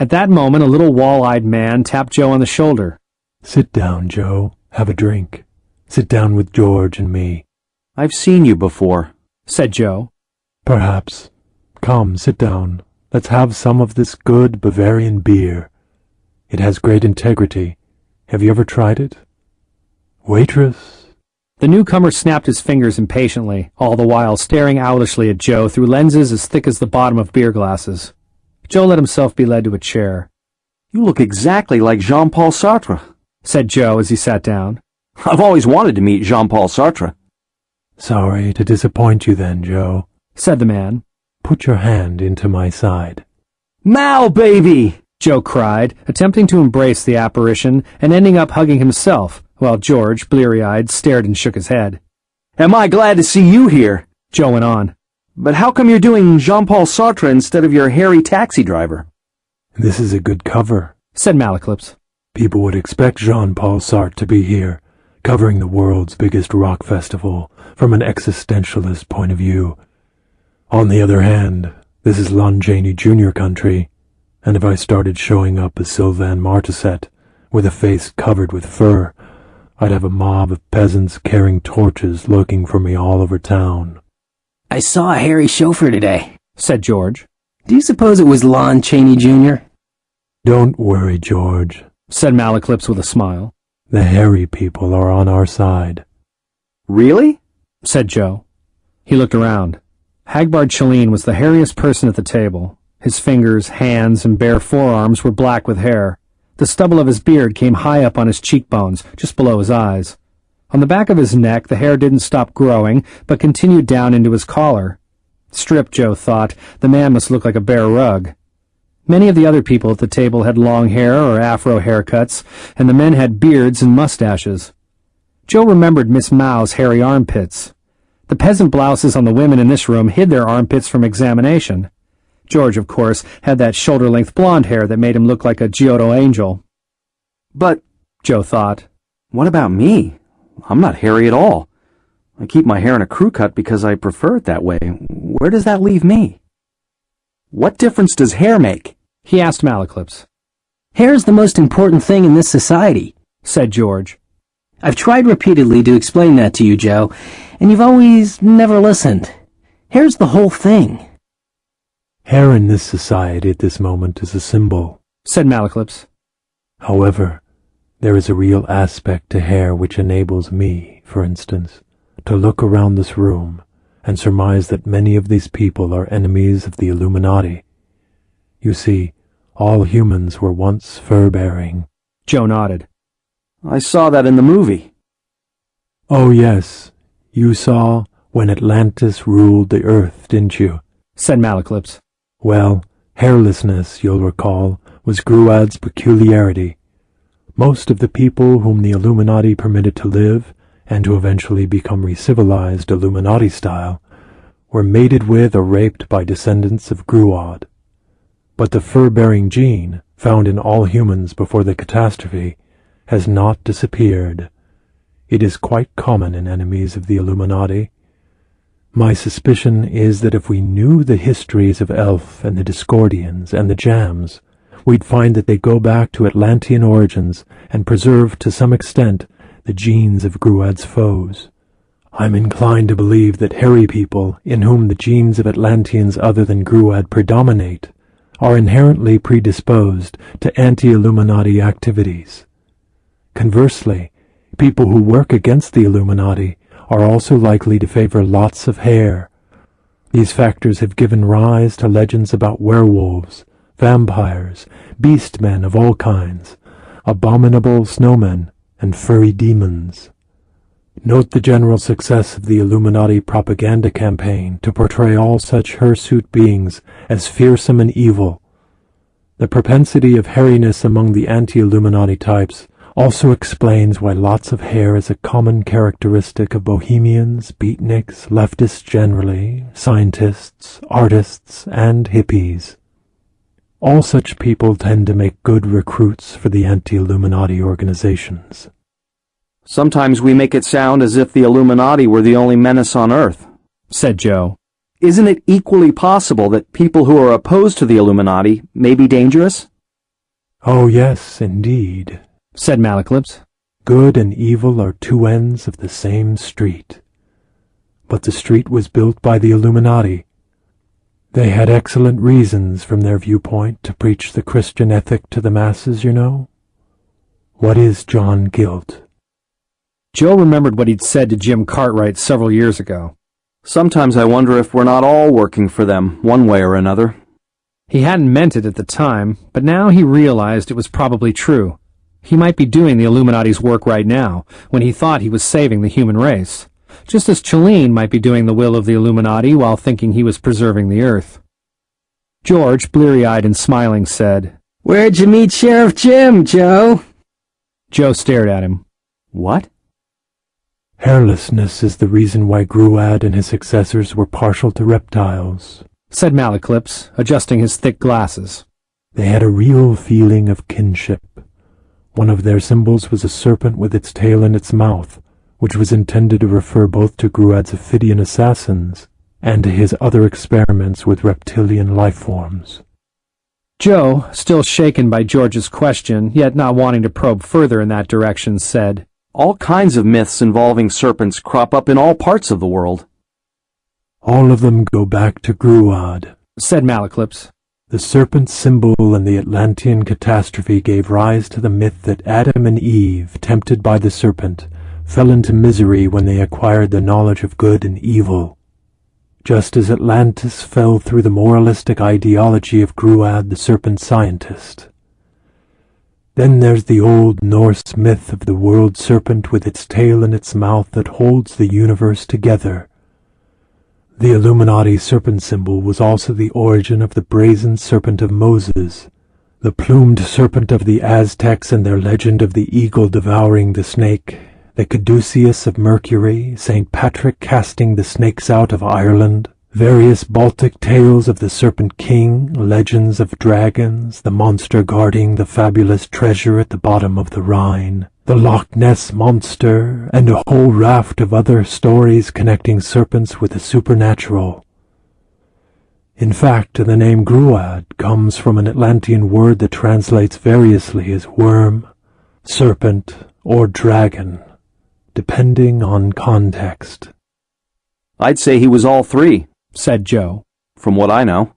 At that moment, a little wall-eyed man tapped Joe on the shoulder. "Sit down, Joe. Have a drink. Sit down with George and me." "I've seen you before," said Joe. "Perhaps. Come, sit down. Let's have some of this good Bavarian beer. It has great integrity. Have you ever tried it? Waitress!" The newcomer snapped his fingers impatiently, all the while staring owlishly at Joe through lenses as thick as the bottom of beer glasses. Joe let himself be led to a chair. "You look exactly like Jean-Paul Sartre," said Joe as he sat down. "I've always wanted to meet Jean-Paul Sartre." "Sorry to disappoint you then, Joe," said the man. "Put your hand into my side." "Mal, baby!" Joe cried, attempting to embrace the apparition and ending up hugging himself, while George, bleary-eyed, stared and shook his head. "Am I glad to see you here?" Joe went on. "But how come you're doing Jean-Paul Sartre instead of your hairy taxi driver?" "This is a good cover," said Malaclypse. "People would expect Jean-Paul Sartre to be here, covering the world's biggest rock festival from an existentialist point of view. On the other hand, this is Lon Chaney Jr. country, and if I started showing up as Sylvain Martisset, with a face covered with fur, I'd have a mob of peasants carrying torches looking for me all over town." "I saw a hairy chauffeur today," said George. "Do you suppose it was Lon Chaney Jr.? "Don't worry, George," said Malaclypse with a smile. "The hairy people are on our side." "Really?" said Joe. He looked around. Hagbard Chalene was the hairiest person at the table. His fingers, hands, and bare forearms were black with hair. The stubble of his beard came high up on his cheekbones, just below his eyes. On the back of his neck, the hair didn't stop growing, but continued down into his collar. Stripped, Joe thought, the man must look like a bare rug. Many of the other people at the table had long hair or afro haircuts, and the men had beards and mustaches. Joe remembered Miss Mao's hairy armpits. The peasant blouses on the women in this room hid their armpits from examination. George, of course, had that shoulder-length blonde hair that made him look like a Giotto angel. "But," Joe thought, "what about me? I'm not hairy at all. I keep my hair in a crew cut because I prefer it that way. Where does that leave me? What difference does hair make?" he asked Malaclypse. "Hair's the most important thing in this society," said George. "I've tried repeatedly to explain that to you, Joe, and you've always never listened. Hair's the whole thing." "Hair in this society at this moment is a symbol," said Malaclypse. "However, there is a real aspect to hair which enables me, for instance, to look around this room and surmise that many of these people are enemies of the Illuminati. You see, all humans were once fur-bearing." Joe nodded. "I saw that in the movie." "Oh yes, you saw When Atlantis Ruled the Earth, didn't you?" said Malaclypse. "Well, hairlessness, you'll recall, was Gruad's peculiarity. Most of the people whom the Illuminati permitted to live, and to eventually become re-civilized Illuminati style, were mated with or raped by descendants of Gruad. But the fur-bearing gene, found in all humans before the catastrophe, has not disappeared. It is quite common in enemies of the Illuminati. My suspicion is that if we knew the histories of Elf and the Discordians and the Jams, we'd find that they go back to Atlantean origins and preserve to some extent the genes of Gruad's foes. I'm inclined to believe that hairy people, in whom the genes of Atlanteans other than Gruad predominate, are inherently predisposed to anti-Illuminati activities. Conversely, people who work against the Illuminati are also likely to favor lots of hair. These factors have given rise to legends about werewolves, vampires, beast-men of all kinds, abominable snowmen, and furry demons. Note the general success of the Illuminati propaganda campaign to portray all such hirsute beings as fearsome and evil. The propensity of hairiness among the anti-Illuminati types also explains why lots of hair is a common characteristic of bohemians, beatniks, leftists generally, scientists, artists, and hippies. All such people tend to make good recruits for the anti-Illuminati organizations. "Sometimes we make it sound as if the Illuminati were the only menace on Earth," said Joe. "Isn't it equally possible that people who are opposed to the Illuminati may be dangerous?" "Oh yes, indeed," said Malaclypse. "Good and evil are two ends of the same street. But the street was built by the Illuminati. They had excellent reasons from their viewpoint to preach the Christian ethic to the masses, you know. What is John guilt?" Joe remembered what he'd said to Jim Cartwright several years ago. Sometimes I wonder if we're not all working for them, one way or another. He hadn't meant it at the time, but now he realized it was probably true. He might be doing the Illuminati's work right now, when he thought he was saving the human race, just as Chelene might be doing the will of the Illuminati while thinking he was preserving the Earth. George, bleary-eyed and smiling, said, "Where'd you meet Sheriff Jim, Joe?" Joe stared at him. What? "Hairlessness is the reason why Gruad and his successors were partial to reptiles," said Malaclypse, adjusting his thick glasses. "They had a real feeling of kinship. One of their symbols was a serpent with its tail in its mouth, which was intended to refer both to Gruad's Ophidian assassins and to his other experiments with reptilian life forms." Joe, still shaken by George's question, yet not wanting to probe further in that direction, said, All kinds of myths involving serpents crop up in all parts of the world. "All of them go back to Gruad," said Malaclypse. "The serpent symbol in the Atlantean catastrophe gave rise to the myth that Adam and Eve, tempted by the serpent, fell into misery when they acquired the knowledge of good and evil. Just as Atlantis fell through the moralistic ideology of Gruad, the serpent scientist. Then there's the old Norse myth of the world serpent with its tail in its mouth that holds the universe together. The Illuminati serpent symbol was also the origin of the brazen serpent of Moses, the plumed serpent of the Aztecs and their legend of the eagle devouring the snake, the caduceus of Mercury, St. Patrick casting the snakes out of Ireland, various Baltic tales of the Serpent King, legends of dragons, the monster guarding the fabulous treasure at the bottom of the Rhine, the Loch Ness Monster, and a whole raft of other stories connecting serpents with the supernatural. In fact, the name Gruad comes from an Atlantean word that translates variously as worm, serpent, or dragon, depending on context. I'd say he was all three, said Joe. From what I know.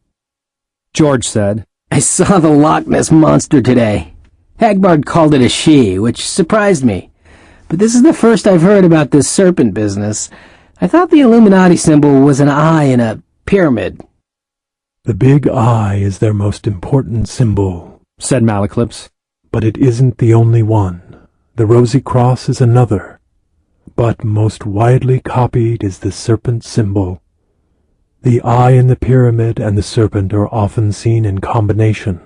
George said, "I saw the Loch Ness Monster today. Hagbard called it a she, which surprised me. But this is the first I've heard about this serpent business. I thought the Illuminati symbol was an eye in a pyramid." "The big eye is their most important symbol," said Malaclypse. "But it isn't the only one. The Rosy Cross is another. But most widely copied is the serpent symbol. The eye in the pyramid and the serpent are often seen in combination.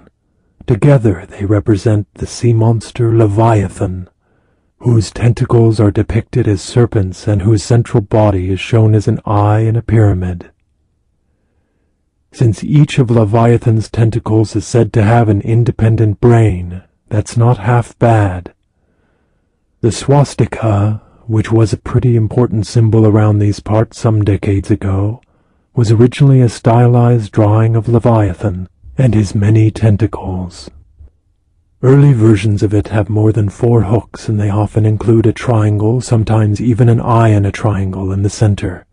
Together they represent the sea monster Leviathan, whose tentacles are depicted as serpents and whose central body is shown as an eye in a pyramid. Since each of Leviathan's tentacles is said to have an independent brain, that's not half bad. The swastika, which was a pretty important symbol around these parts some decades ago, was originally a stylized drawing of Leviathan and his many tentacles. Early versions of it have more than 4 hooks, and they often include a triangle, sometimes even an eye in a triangle in the center.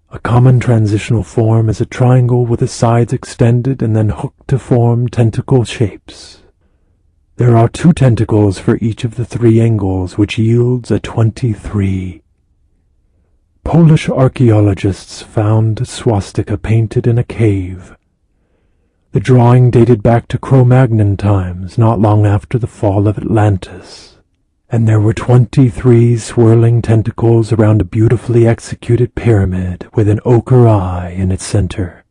A common transitional form is a triangle with the sides extended and then hooked to form tentacle shapes. There are 2 tentacles for each of the 3 angles, which yields a 23. Polish archaeologists found a swastika painted in a cave. The drawing dated back to Cro-Magnon times, not long after the fall of Atlantis, and there were 23 swirling tentacles around a beautifully executed pyramid with an ochre eye in its center.